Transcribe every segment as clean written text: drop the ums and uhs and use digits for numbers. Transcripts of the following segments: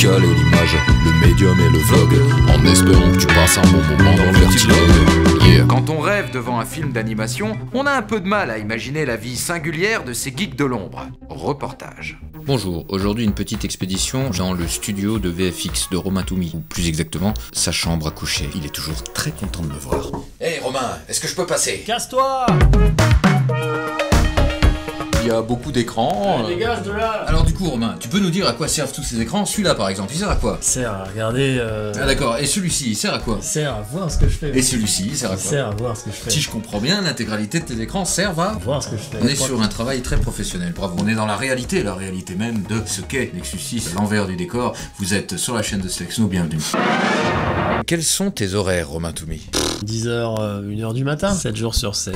musical et l'image, le médium et le vlog, en espérant que tu passes un bon moment dans le vertilogue. Yeah. Quand on rêve devant un film d'animation, on a un peu de mal à imaginer la vie singulière de ces geeks de l'ombre. Reportage. Bonjour, aujourd'hui une petite expédition dans le studio de VFX de Romain Toumi, ou plus exactement, sa chambre à coucher. Il est toujours très content de me voir. Hé Romain, est-ce que je peux passer? Casse-toi! Il y a beaucoup d'écrans. Dégage de là! Alors du coup Romain, tu peux nous dire à quoi servent tous ces écrans? Celui-là par exemple, il sert à quoi? Il sert à regarder. Ah d'accord, et celui-ci, il sert à quoi? Il sert à voir ce que je fais. Et celui-ci, il sert à Il quoi? sert à voir ce que je fais. Si je comprends bien, l'intégralité de tes écrans servent à... Voir ce que je fais. On est sur un travail très professionnel, bravo. On est dans la réalité même de ce qu'est Nexus 6, l'envers du décor. Vous êtes sur la chaîne de Slexno, bienvenue. Quels sont tes horaires, Romain Toumi? 10h, 1h du matin, 7 jours sur 7.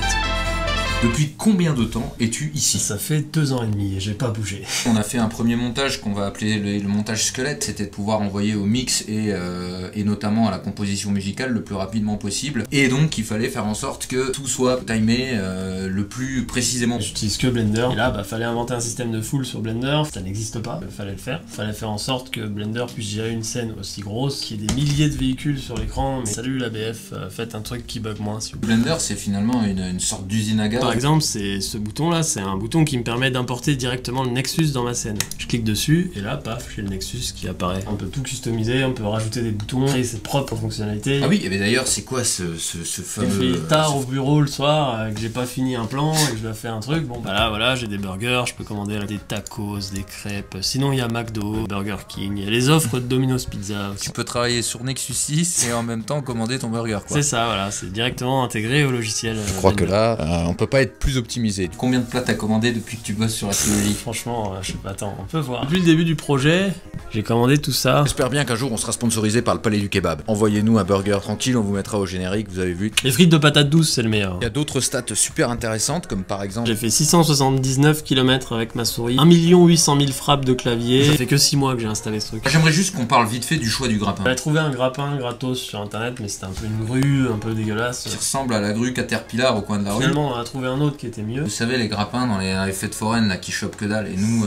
Depuis combien de temps es-tu ici? Ça fait 2 ans et demi et j'ai pas bougé. On a fait un premier montage qu'on va appeler le montage squelette, c'était de pouvoir envoyer au mix et notamment à la composition musicale le plus rapidement possible. Et donc il fallait faire en sorte que tout soit timé le plus précisément. J'utilise que Blender. Et là, fallait inventer un système de full sur Blender. Ça n'existe pas, fallait le faire. Fallait faire en sorte que Blender puisse gérer une scène aussi grosse, qu'il y ait des milliers de véhicules sur l'écran. Mais salut la BF, faites un truc qui bug moins. Si vous... Blender, c'est finalement une sorte d'usine à gaz. Par exemple, c'est ce bouton là, c'est un bouton qui me permet d'importer directement le Nexus dans ma scène. Je clique dessus et là, paf, j'ai le Nexus qui apparaît. On peut tout customiser, on peut rajouter des boutons, créer ses propres fonctionnalités. Ah oui, et bien d'ailleurs, c'est quoi ce fameux... J'ai fait tard au bureau le soir, que j'ai pas fini un plan et que je dois faire un truc. Bon, bah là, voilà, j'ai des burgers, je peux commander des tacos, des crêpes. Sinon, il y a McDo, Burger King, il y a les offres de Domino's Pizza aussi. Tu peux travailler sur Nexus 6 et en même temps commander ton burger, quoi. C'est ça, voilà, c'est directement intégré au logiciel. Je crois que là, on peut pas être plus optimisé. Combien de plats t'as commandé depuis que tu bosses sur la trilogie? Franchement, je sais pas, attends, on peut voir. Depuis le début du projet, j'ai commandé tout ça. J'espère bien qu'un jour on sera sponsorisé par le Palais du Kebab. Envoyez-nous un burger tranquille, on vous mettra au générique, vous avez vu. Les frites de patates douces, c'est le meilleur. Il y a d'autres stats super intéressantes, comme par exemple... J'ai fait 679 km avec ma souris, 1 800 000 frappes de clavier. Ça fait que 6 mois que j'ai installé ce truc. J'aimerais juste qu'on parle vite fait du choix du grappin. J'avais trouvé un grappin gratos sur internet, mais c'était un peu une grue, un peu dégueulasse. Qui ressemble à la grue Caterpillar au coin de la rue. Finalement, on a trouvé un autre qui était mieux. Vous savez, les grappins dans les fêtes foraines là, qui chopent que dalle, et nous,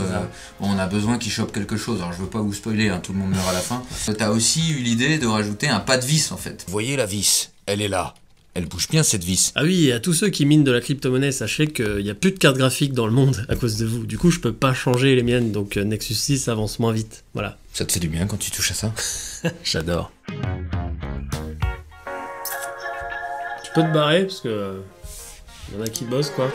bon, on a besoin qu'ils chopent quelque chose. Alors je veux pas vous spoiler, hein, tout le monde meurt à la fin. T'as aussi eu l'idée de rajouter un pas de vis en fait. Vous voyez la vis, elle est là. Elle bouge bien cette vis. Ah oui, et à tous ceux qui minent de la crypto-monnaie, sachez qu'il n'y a plus de cartes graphiques dans le monde à cause de vous. Du coup, je peux pas changer les miennes, donc Nexus 6 avance moins vite. Voilà. Ça te fait du bien quand tu touches à ça? J'adore. Tu peux te barrer, parce que... y en a qui bossent, quoi.